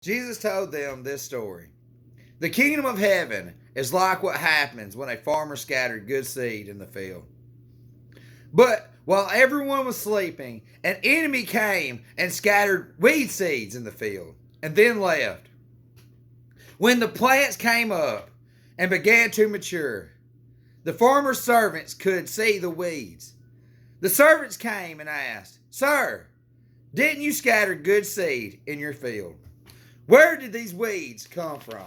Jesus told them this story. The kingdom of heaven is like what happens when a farmer scattered good seed in the field. But while everyone was sleeping, an enemy came and scattered weed seeds in the field and then left. When the plants came up and began to mature, the farmer's servants could see the weeds. The servants came and asked, "Sir, didn't you scatter good seed in your field? Where did these weeds come from?"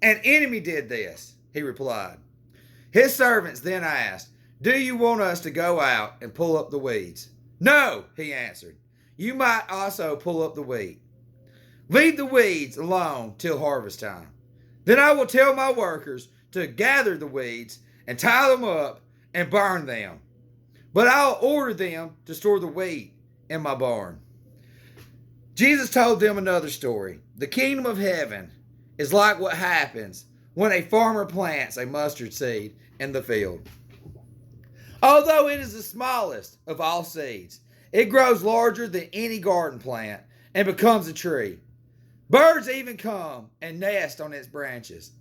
"An enemy did this," he replied. His servants then asked, "Do you want us to go out and pull up the weeds?" "No," he answered. "You might also pull up the wheat. Leave the weeds alone till harvest time. Then I will tell my workers to gather the weeds and tie them up and burn them. But I'll order them to store the wheat in my barn." Jesus told them another story. The kingdom of heaven is like what happens when a farmer plants a mustard seed in the field. Although it is the smallest of all seeds, it grows larger than any garden plant and becomes a tree. Birds even come and nest on its branches.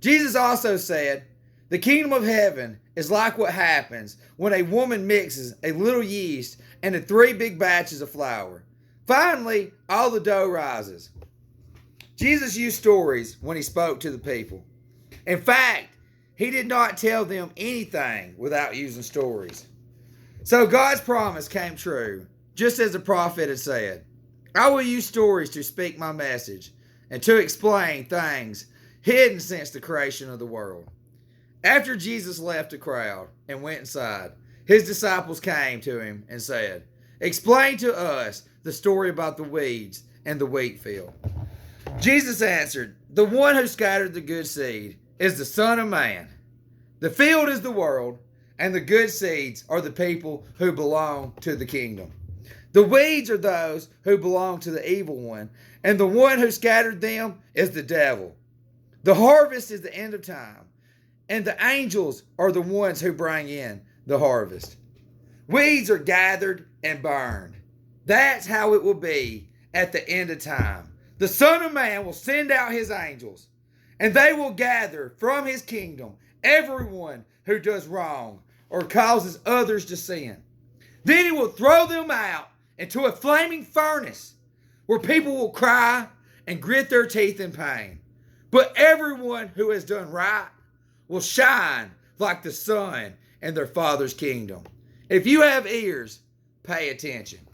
Jesus also said, the kingdom of heaven is like what happens when a woman mixes a little yeast into 3 big batches of flour. Finally, all the dough rises. Jesus used stories when he spoke to the people. In fact, he did not tell them anything without using stories. So God's promise came true, just as the prophet had said. I will use stories to speak my message and to explain things hidden since the creation of the world. After Jesus left the crowd and went inside, his disciples came to him and said, "Explain to us the story about the weeds and the wheat field." Jesus answered, "The one who scattered the good seed is the Son of Man. The field is the world, and the good seeds are the people who belong to the kingdom. The weeds are those who belong to the evil one, and the one who scattered them is the devil. The harvest is the end of time, and the angels are the ones who bring in the harvest. Weeds are gathered and burned. That's how it will be at the end of time. The Son of Man will send out his angels, and they will gather from his kingdom everyone who does wrong or causes others to sin. Then he will throw them out into a flaming furnace where people will cry and grit their teeth in pain. But everyone who has done right will shine like the sun in their Father's kingdom." If you have ears, pay attention.